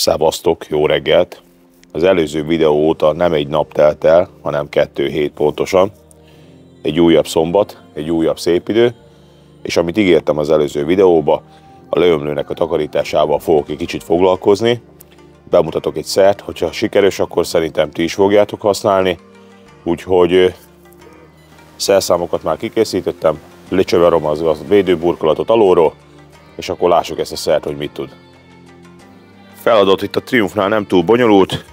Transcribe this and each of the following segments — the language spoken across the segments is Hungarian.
Szevasztok, jó reggelt! Az előző videó óta nem egy nap telt el, hanem 2 hét pontosan. Egy újabb szombat, egy újabb szép idő, és amit ígértem az előző videóba, a leömlőnek a takarításával fogok egy kicsit foglalkozni. Bemutatok egy szert, hogyha sikeres, akkor szerintem ti is fogjátok használni. Úgyhogy szerszámokat már kikészítettem, lecsöverom az a védőburkolatot alulról, és akkor lássuk ezt a szert, hogy mit tud. Feladat itt a Triumfnál nem túl bonyolult.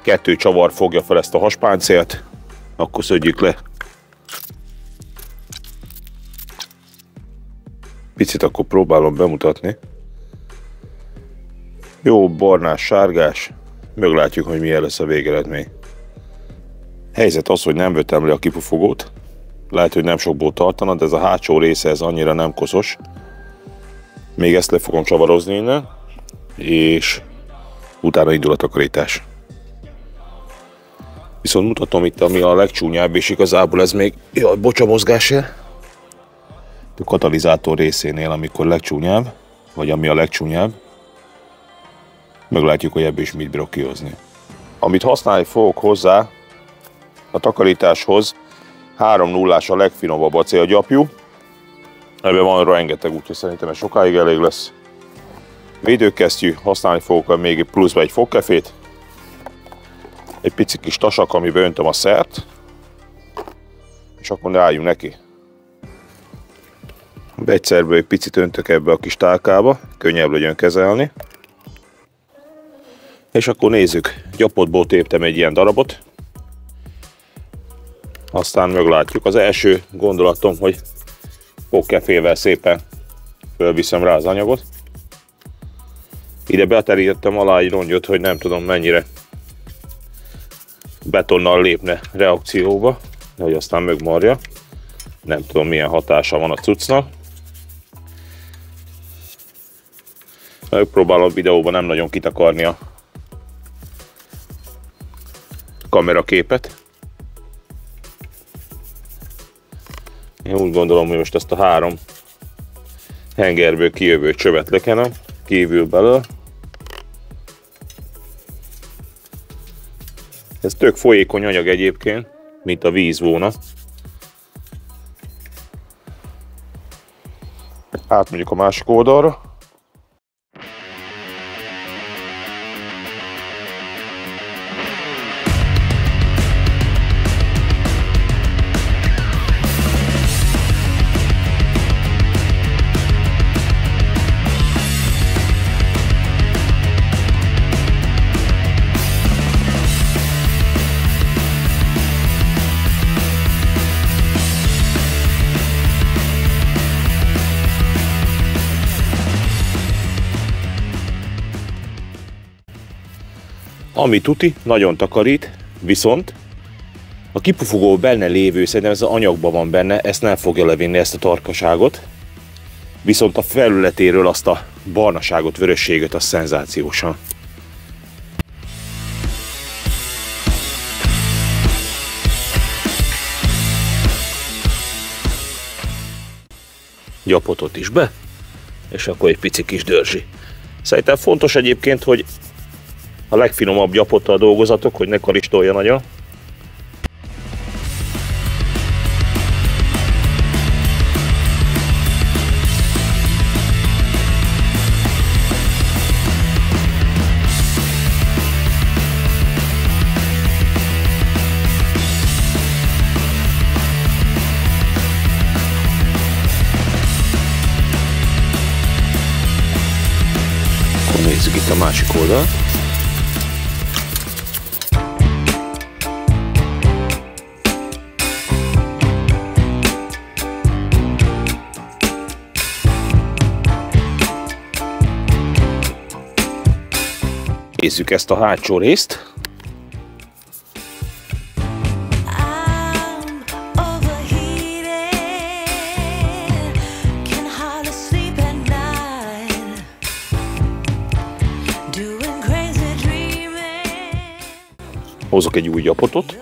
2 csavar fogja fel ezt a haspáncélt, akkor szedjük le. Picit akkor próbálom bemutatni. Jó barnás, sárgás, meglátjuk, hogy milyen lesz a végeredmény. Helyzet az, hogy nem vettem le a kipufogót. Lehet, hogy nem sokból tartana, de ez a hátsó része ez annyira nem koszos. Még ezt le fogom csavarozni innen, és utána indul a takarítás. Viszont mutatom itt, ami a legcsúnyább, és igazából ez még, jaj, bocs a mozgásért, a katalizátor részénél, amikor legcsúnyább, vagy ami a legcsúnyább, meglátjuk, hogy ebből is mit bírok kihozni. Amit használni fogok hozzá a takarításhoz, 3.0-ás a legfinomabb acélgyapjú. Ebben van rengeteg, úgyhogy szerintem ez sokáig elég lesz. Védőkesztyű, használni fogok még pluszba egy fogkefét, egy pici kis tasak, amiben öntöm a szert, és akkor rájunk neki. Egyszerből egy picit öntök ebbe a kis tálkába, könnyebb legyen kezelni. És akkor nézzük, gyapotból téptem egy ilyen darabot, aztán meglátjuk. Az első gondolatom, hogy fogkefével szépen fölviszem rá az anyagot. Ide beterítettem alá egy rongyot, hogy nem tudom mennyire betonnal lépne reakcióba, hogy aztán megmarja. Nem tudom milyen hatása van a cuccnak. Megpróbálom videóban nem nagyon kitakarni a kameraképet. Én úgy gondolom, hogy most ezt a 3 hengerből kijövő csövet lekenem kívül belől. Ez tök folyékony anyag egyébként, mint a víz volna. Átmegyünk a másik oldalra. Ami tuti, nagyon takarít, viszont a kipufogó benne lévő, szerintem ez az anyagban van benne, ezt nem fogja levinni, ezt a tarkaságot. Viszont a felületéről azt a barnaságot, vörösséget, az szenzációsan. Gyapotot is be, és akkor egy pici kis dörzsi. Szerintem fontos egyébként, hogy a legfinomabb gyapottal dolgozatok, hogy ne karistolja nagyon. Akkor nézzük itt a másik oldalt. Nézzük ezt a hátsó részt. Hozok egy új gyapotot.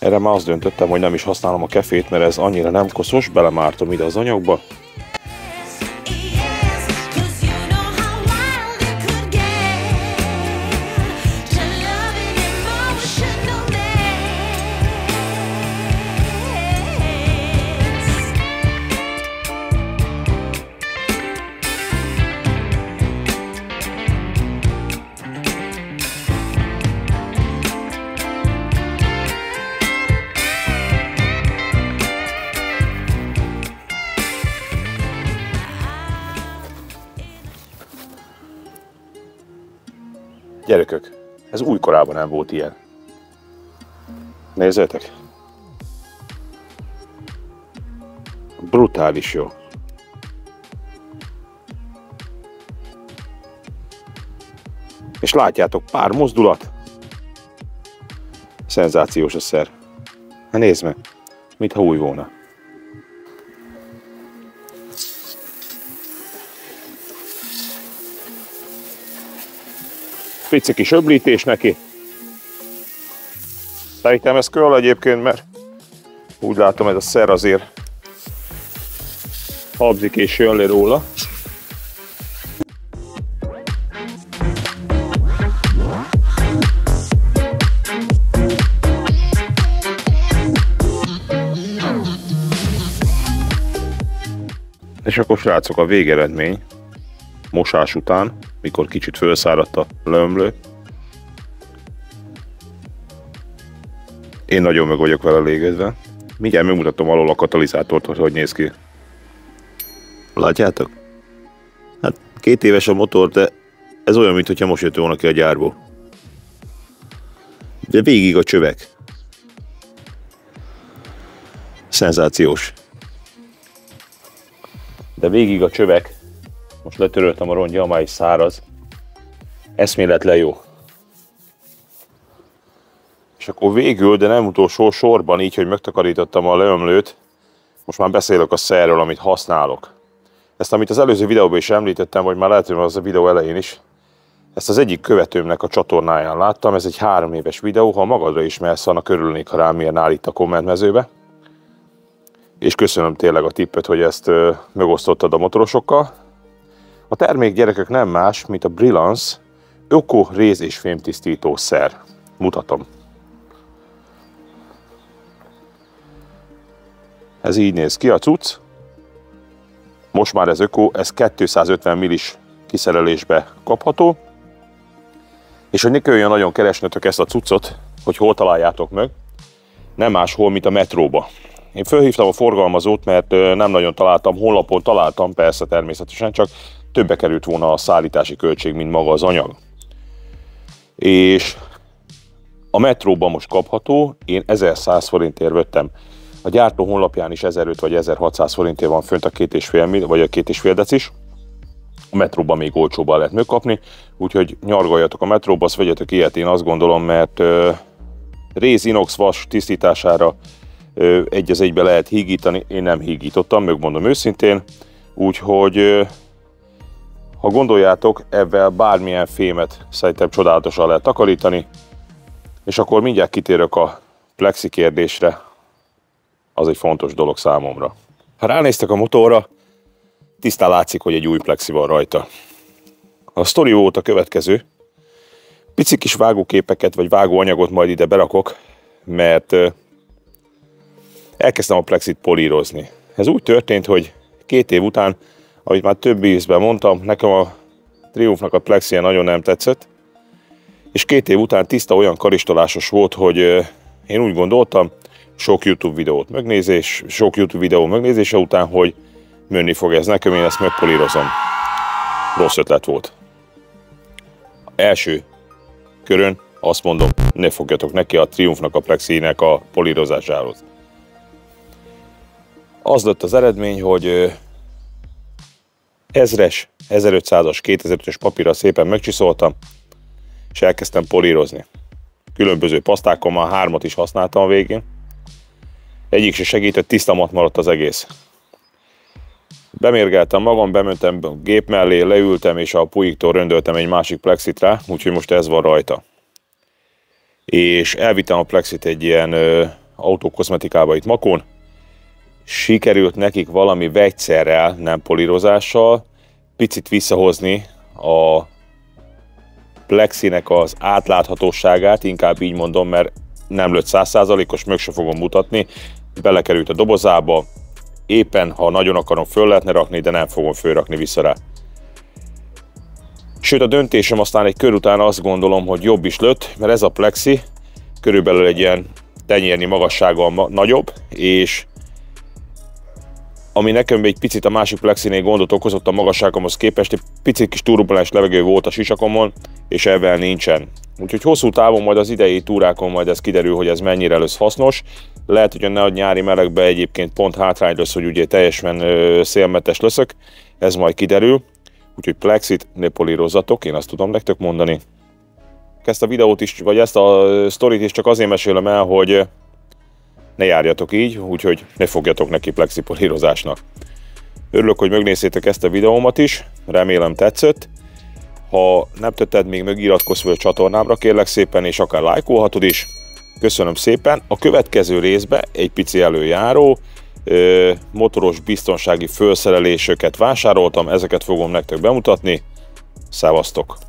Erre már azt döntöttem, hogy nem is használom a kefét, mert ez annyira nem koszos, belemártom ide az anyagba. Gyerekök, ez újkorában nem volt ilyen. Nézzétek! Brutális jó. És látjátok, pár mozdulat. Szenzációs a szer. Hát nézd meg, mintha új volna. Pici kis öblítés neki. Szerintem ez kell egyébként, mert úgy látom, ez a szer azért habzik és jön le róla. És akkor srácok, a végeredmény mosás után, mikor kicsit felszáradt a lömlő. Én nagyon meg vagyok vele elégedve. Mindjárt megmutatom alól a katalizátort, hogy néz ki. Látjátok? Hát 2 éves a motor, de ez olyan, mintha most jött volna ki a gyárból. De végig a csövek. Szenzációs. De végig a csövek. Most letöröltem a rongyja, amely száraz. Eszméletlen jó. És akkor végül, de nem utolsó sorban, így, hogy megtakarítottam a leömlőt, most már beszélek a szerről, amit használok. Ezt, amit az előző videóban is említettem, vagy már lehet, hogy az a videó elején is, ezt az egyik követőmnek a csatornáján láttam, ez egy 3 éves videó, ha magadra ismersz, annak örülnék, ha rám írnál itt a kommentmezőbe. És köszönöm tényleg a tippet, hogy ezt megosztottad a motorosokkal. A termék, gyerekek, nem más, mint a Brillance Öko réz- és fémtisztító szer. Mutatom. Ez így néz ki a cucc. Most már ez öko, ez 250 millis kiszerelésbe kapható. És hogy ne kelljen nagyon keresnetek ezt a cuccot, hogy hol találjátok meg, nem máshol, mint a metróba. Én felhívtam a forgalmazót, mert nem nagyon találtam, honlapon találtam, persze természetesen, csak többe került volna a szállítási költség, mint maga az anyag. És a metróban most kapható, én 1100 forintért vettem. A gyártó honlapján is 1500 vagy 1600 forintért van fönt a 2,5 vagy a 2,5 decis. A metróban még olcsóban lehet megkapni, úgyhogy nyargaljatok a metróba, azt vegyetek ilyet, én azt gondolom, mert réz inox vas tisztítására egy az egybe lehet hígítani, én nem hígítottam, megmondom őszintén, úgyhogy ha gondoljátok, ebben bármilyen fémet szerintem csodálatosan lehet takarítani, és akkor mindjárt kitérök a plexi kérdésre, az egy fontos dolog számomra. Ha ránéztek a motorra, tisztán látszik, hogy egy új plexi van rajta. A sztori volt a következő, pici kis vágóképeket vagy vágóanyagot majd ide berakok, mert elkezdtem a plexit polírozni. Ez úgy történt, hogy 2 év után, ahogy már több ízben mondtam, nekem a Triumphnak a plexije nagyon nem tetszett, és 2 év után tiszta olyan karistolásos volt, hogy én úgy gondoltam, sok YouTube videó megnézése után, hogy menni fog ez nekem, én ezt megpolírozom. Rossz ötlet volt. Első körön azt mondom, ne fogjatok neki a Triumphnak a plexinek a polírozásához. Az lett az eredmény, hogy 1000-es, 1500-as, 2005-ös papírra szépen megcsiszoltam, és elkezdtem polírozni. Különböző pasztákkal, már 3-at is használtam a végén. Egyik se segített, tiszta mat maradt az egész. Bemérgeltem magam, bementem a gép mellé, leültem, és a Puig-tól röndöltem egy másik plexit rá, úgyhogy most ez van rajta. És elvittem a plexit egy ilyen autókozmetikába itt Makón. Sikerült nekik valami vegyszerrel, nem polírozással, picit visszahozni a plexinek az átláthatóságát, inkább így mondom, mert nem lőtt 100%-os, meg se fogom mutatni. Belekerült a dobozába, éppen ha nagyon akarom, föl lehetne rakni, de nem fogom fölrakni vissza rá. Sőt, a döntésem aztán egy kör után azt gondolom, hogy jobb is lőtt, mert ez a plexi körülbelül egy ilyen tenyérnyi magassággal nagyobb, és ami nekem egy picit a másik plexinél gondot okozott a magasságomhoz képest, egy picit kis turbulens levegő volt a sisakomon, és ebben nincsen. Úgyhogy hosszú távon majd az idei túrákon majd ez kiderül, hogy ez mennyire lesz hasznos. Lehet, hogy a nagy nyári melegben egyébként pont hátrány lesz, hogy ugye teljesen szélmentes leszek, ez majd kiderül. Úgyhogy plexit ne polírozzatok, én azt tudom nektek mondani. Ezt a videót is, vagy ezt a sztorit is csak azért mesélem el, hogy ne járjatok így, úgyhogy ne fogjatok neki plexi polírozásnak. Örülök, hogy megnéztétek ezt a videómat is, remélem tetszett. Ha nem tetted még meg, iratkozz fel a csatornámra kérlek szépen, és akár lájkolhatod is. Köszönöm szépen. A következő részben egy pici előjáró, motoros biztonsági felszereléseket vásároltam, ezeket fogom nektek bemutatni. Szevasztok!